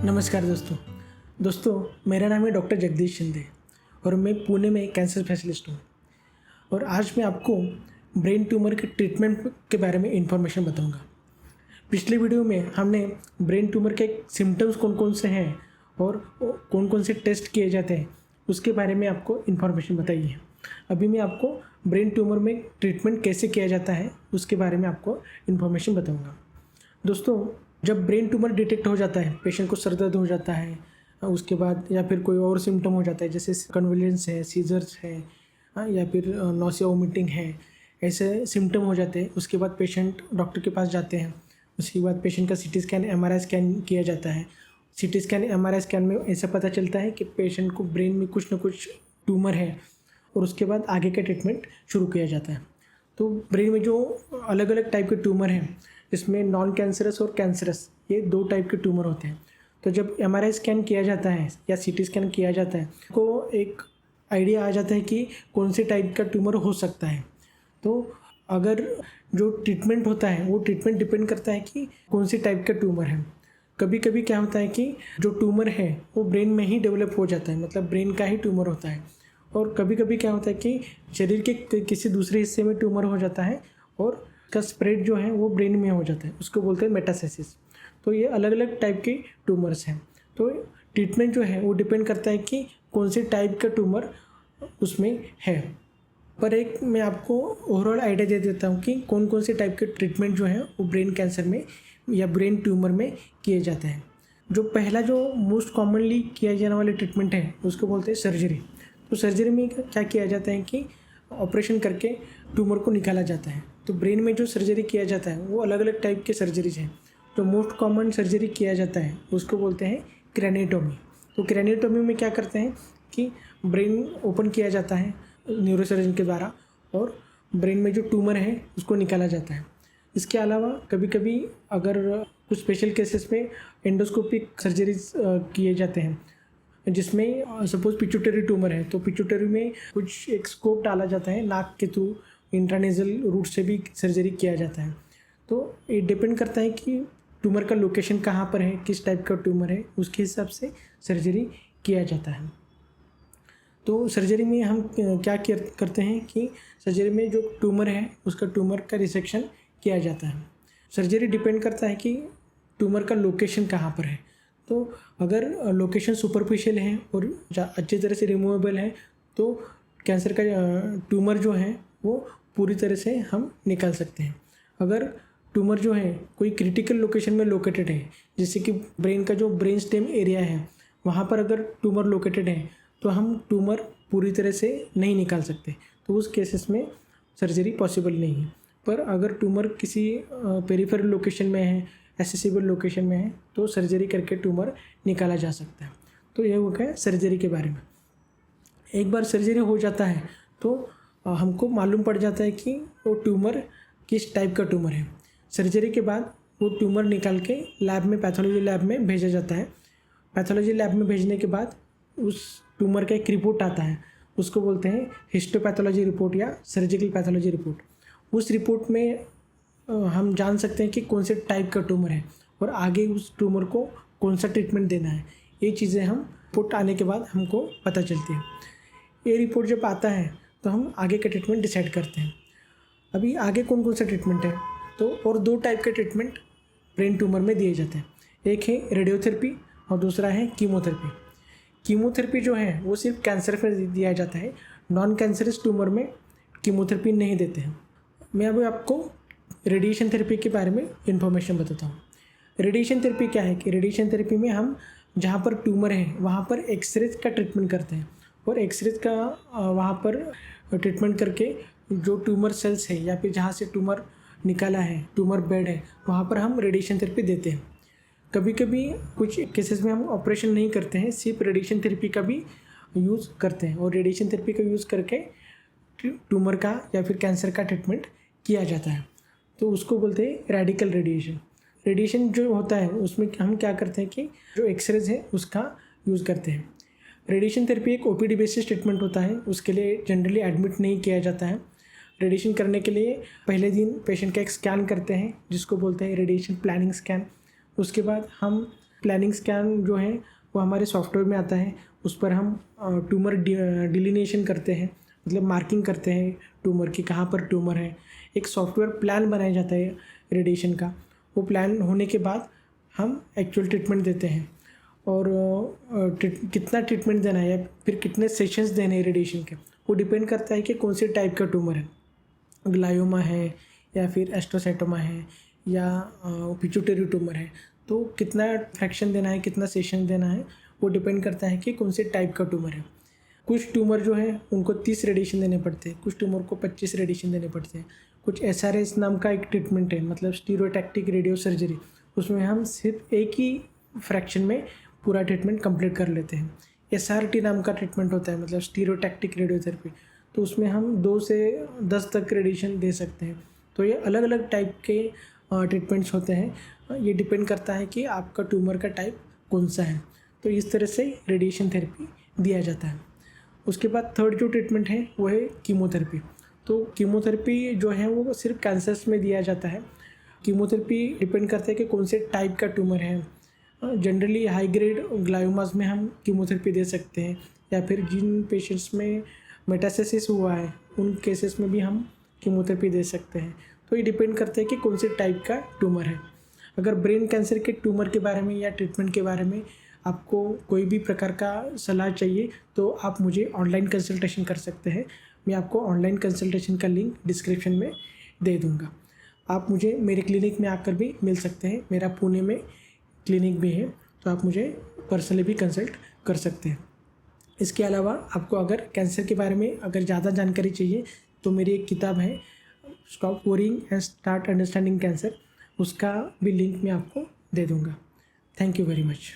नमस्कार दोस्तों मेरा नाम है डॉक्टर जगदीश शिंदे और मैं पुणे में कैंसर स्पेशलिस्ट हूँ। और आज मैं आपको ब्रेन ट्यूमर के ट्रीटमेंट के बारे में इंफॉर्मेशन बताऊँगा। पिछले वीडियो में हमने ब्रेन ट्यूमर के सिम्टम्स कौन कौन से हैं और कौन कौन से टेस्ट किए जाते हैं उसके बारे में आपको इन्फॉर्मेशन बताई है। अभी मैं आपको ब्रेन ट्यूमर में ट्रीटमेंट कैसे किया जाता है उसके बारे में आपको इन्फॉर्मेशन बताऊँगा। दोस्तों, जब ब्रेन ट्यूमर डिटेक्ट हो जाता है, पेशेंट को सर दर्द हो जाता है, उसके बाद या फिर कोई और सिम्टम हो जाता है जैसे कन्वुलेंस है, सीजर्स है, या फिर नौसिया वोमिटिंग है, ऐसे सिम्टम हो जाते हैं। उसके बाद पेशेंट डॉक्टर के पास जाते हैं। उसके बाद पेशेंट का सीटी स्कैन, एमआरआई स्कैन किया जाता है। सीटी स्कैन, एमआरआई स्कैन में ऐसा पता चलता है कि पेशेंट को ब्रेन में कुछ ना कुछ ट्यूमर है और उसके बाद आगे का ट्रीटमेंट शुरू किया जाता है। तो ब्रेन में जो अलग अलग टाइप के ट्यूमर हैं, इसमें नॉन कैंसरस और कैंसरस, ये दो टाइप के ट्यूमर होते हैं। तो जब एमआरआई स्कैन किया जाता है या सीटी स्कैन किया जाता है तो एक आइडिया आ जाता है कि कौन से टाइप का ट्यूमर हो सकता है। तो अगर जो ट्रीटमेंट होता है वो ट्रीटमेंट डिपेंड करता है कि कौन से टाइप का ट्यूमर है। कभी कभी क्या होता है कि जो ट्यूमर है वो ब्रेन में ही डेवलप हो जाता है, मतलब ब्रेन का ही ट्यूमर होता है। और कभी कभी क्या होता है कि शरीर के किसी दूसरे हिस्से में ट्यूमर हो जाता है और का स्प्रेड जो है वो ब्रेन में हो जाता है, उसको बोलते हैं मेटास्टेसिस। तो ये अलग अलग टाइप के ट्यूमर्स हैं। तो ट्रीटमेंट जो है वो डिपेंड करता है कि कौन से टाइप का ट्यूमर उसमें है। पर एक मैं आपको ओवरऑल आइडिया दे देता हूँ कि कौन कौन से टाइप के ट्रीटमेंट जो है वो ब्रेन कैंसर में या ब्रेन ट्यूमर में किए जाते हैं। जो पहला जो मोस्ट कॉमनली किया जाने वाला ट्रीटमेंट है उसको बोलते हैं सर्जरी। तो सर्जरी में क्या किया जाता है कि ऑपरेशन करके ट्यूमर को निकाला जाता है। तो ब्रेन में जो सर्जरी किया जाता है वो अलग अलग टाइप के सर्जरीज हैं। जो मोस्ट कॉमन सर्जरी किया जाता है उसको बोलते हैं क्रैनियोटॉमी। तो क्रैनियोटॉमी में क्या करते हैं कि ब्रेन ओपन किया जाता है न्यूरोसर्जन के द्वारा और ब्रेन में जो ट्यूमर है उसको निकाला जाता है। इसके अलावा कभी कभी अगर कुछ स्पेशल केसेस में एंडोस्कोपिक सर्जरीज किए जाते हैं, जिसमें सपोज पिट्यूटरी ट्यूमर है तो पिट्यूटरी में कुछ एक स्कोप डाला जाता है, नाक के थ्रू इंट्रानेजल रूट से भी सर्जरी किया जाता है। तो ये डिपेंड करता है कि ट्यूमर का लोकेशन कहाँ पर है, किस टाइप का ट्यूमर है, उसके हिसाब से सर्जरी किया जाता है। तो सर्जरी में हम क्या करते हैं कि सर्जरी में जो ट्यूमर है उसका ट्यूमर का रिसेक्शन किया जाता है। सर्जरी डिपेंड करता है कि ट्यूमर का लोकेशन कहाँ पर है। तो अगर लोकेशन सुपरफिशियल है और अच्छी तरह से रिमूवेबल है तो कैंसर का ट्यूमर जो है वो पूरी तरह से हम निकाल सकते हैं। अगर ट्यूमर जो है कोई क्रिटिकल लोकेशन में लोकेटेड है, जैसे कि ब्रेन का जो ब्रेन स्टेम एरिया है वहाँ पर अगर ट्यूमर लोकेटेड है तो हम ट्यूमर पूरी तरह से नहीं निकाल सकते। तो उस केसेस में सर्जरी पॉसिबल नहीं है। पर अगर ट्यूमर किसी पेरिफेरल लोकेशन में है, एसेसिबल लोकेशन में है तो सर्जरी करके ट्यूमर निकाला जा सकता है। तो ये हो गया सर्जरी के बारे में। एक बार सर्जरी हो जाता है तो हमको मालूम पड़ जाता है कि वो ट्यूमर किस टाइप का ट्यूमर है। सर्जरी के बाद वो ट्यूमर निकाल के लैब में, पैथोलॉजी लैब में भेजा जाता है। पैथोलॉजी लैब में भेजने के बाद उस ट्यूमर का एक रिपोर्ट आता है, उसको बोलते हैं हिस्टोपैथोलॉजी रिपोर्ट या सर्जिकल पैथोलॉजी रिपोर्ट। उस रिपोर्ट में हम जान सकते हैं कि कौन से टाइप का ट्यूमर है और आगे उस ट्यूमर को कौन सा ट्रीटमेंट देना है। ये चीज़ें हम रिपोर्ट आने के बाद हमको पता चलती है। ये रिपोर्ट जब आता है तो हम आगे का ट्रीटमेंट डिसाइड करते हैं। अभी आगे कौन कौन सा ट्रीटमेंट है, तो और दो टाइप के ट्रीटमेंट ब्रेन ट्यूमर में दिए जाते हैं। एक है रेडियोथेरेपी और दूसरा है कीमोथेरेपी। कीमोथेरेपी जो है वो सिर्फ कैंसर में दिया जाता है, नॉन कैंसरस ट्यूमर में कीमोथेरेपी नहीं देते हैं। मैं अभी आपको रेडिएशन थेरेपी के बारे में इंफॉर्मेशन बताता हूँ। रेडिएशन थेरेपी क्या है कि रेडिएशन थेरेपी में हम जहाँ पर ट्यूमर है वहाँ पर एक्सरेज का ट्रीटमेंट करते हैं और एक्सरेज का वहाँ पर ट्रीटमेंट करके जो ट्यूमर सेल्स है या फिर जहाँ से ट्यूमर निकाला है, ट्यूमर बेड है, वहाँ पर हम रेडिएशन थेरेपी देते हैं। कभी कभी कुछ केसेस में हम ऑपरेशन नहीं करते हैं, सिर्फ रेडिएशन थेरेपी का भी यूज़ करते हैं और रेडिएशन थेरेपी का यूज़ करके ट्यूमर का या फिर कैंसर का ट्रीटमेंट किया जाता है। तो उसको बोलते हैं रेडिकल रेडिएशन। रेडिएशन जो होता है उसमें हम क्या करते हैं कि जो एक्सरेज है उसका यूज़ करते हैं। रेडिएशन थेरेपी एक ओपीडी बेसिस ट्रीटमेंट होता है, उसके लिए जनरली एडमिट नहीं किया जाता है। रेडिएशन करने के लिए पहले दिन पेशेंट का एक स्कैन करते हैं जिसको बोलते हैं रेडिएशन प्लानिंग स्कैन। उसके बाद हम प्लानिंग स्कैन जो है वो हमारे सॉफ्टवेयर में आता है। उस पर हम ट्यूमर डिलिनेशन करते हैं, मतलब मार्किंग करते हैं ट्यूमर की, कहाँ पर ट्यूमर है। एक सॉफ्टवेयर प्लान बनाया जाता है रेडिएशन का। वो प्लान होने के बाद हम एक्चुअल ट्रीटमेंट देते हैं, और कितना ट्रीटमेंट देना है या फिर कितने सेशंस देने हैं रेडिएशन के, वो डिपेंड करता है कि कौन से टाइप का ट्यूमर है। ग्लायोमा है या फिर एस्ट्रोसाइटोमा है या पिट्यूटरी ट्यूमर है, तो कितना फ्रैक्शन देना है, कितना सेशन देना है, वो डिपेंड करता है कि कौन से टाइप का ट्यूमर है। कुछ ट्यूमर जो है उनको 30 रेडिएशन देने पड़ते हैं, कुछ ट्यूमर को 25 रेडिएशन देने पड़ते हैं। कुछ SRS नाम का एक ट्रीटमेंट है, मतलब स्टीरियोटैक्टिक रेडियो सर्जरी, उसमें हम सिर्फ एक ही फ्रैक्शन में पूरा ट्रीटमेंट कंप्लीट कर लेते हैं। SRT नाम का ट्रीटमेंट होता है, मतलब स्टीरियोटैक्टिक रेडियोथेरेपी, तो उसमें हम 2 से 10 तक रेडिएशन दे सकते हैं। तो ये अलग अलग टाइप के ट्रीटमेंट्स होते हैं। ये डिपेंड करता है कि आपका ट्यूमर का टाइप कौन सा है। तो इस तरह से रेडिएशन थेरेपी दिया जाता है। उसके बाद थर्ड जो ट्रीटमेंट है वो है कीमोथेरेपी। तो कीमोथेरेपी जो है वो सिर्फ कैंसर्स में दिया जाता है। कीमोथेरेपी डिपेंड करता है कि कौन से टाइप का ट्यूमर है। जनरली हाई ग्रेड ग्लायोमास में हम कीमोथेरेपी दे सकते हैं, या फिर जिन पेशेंट्स में मेटास्टेसिस हुआ है उन केसेस में भी हम कीमोथेरेपी दे सकते हैं। तो ये डिपेंड करता है कि कौन से टाइप का ट्यूमर है। अगर ब्रेन कैंसर के ट्यूमर के बारे में या ट्रीटमेंट के बारे में आपको कोई भी प्रकार का सलाह चाहिए तो आप मुझे ऑनलाइन कंसल्टेशन कर सकते हैं। मैं आपको ऑनलाइन कंसल्टेशन का लिंक डिस्क्रिप्शन में दे दूँगा। आप मुझे मेरे क्लिनिक में आकर भी मिल सकते हैं। मेरा पुणे में क्लिनिक भी है, तो आप मुझे पर्सनली भी कंसल्ट कर सकते हैं। इसके अलावा आपको अगर कैंसर के बारे में अगर ज़्यादा जानकारी चाहिए तो मेरी एक किताब है, stop worrying and start understanding cancer, उसका भी लिंक मैं आपको दे दूँगा। Thank you very much.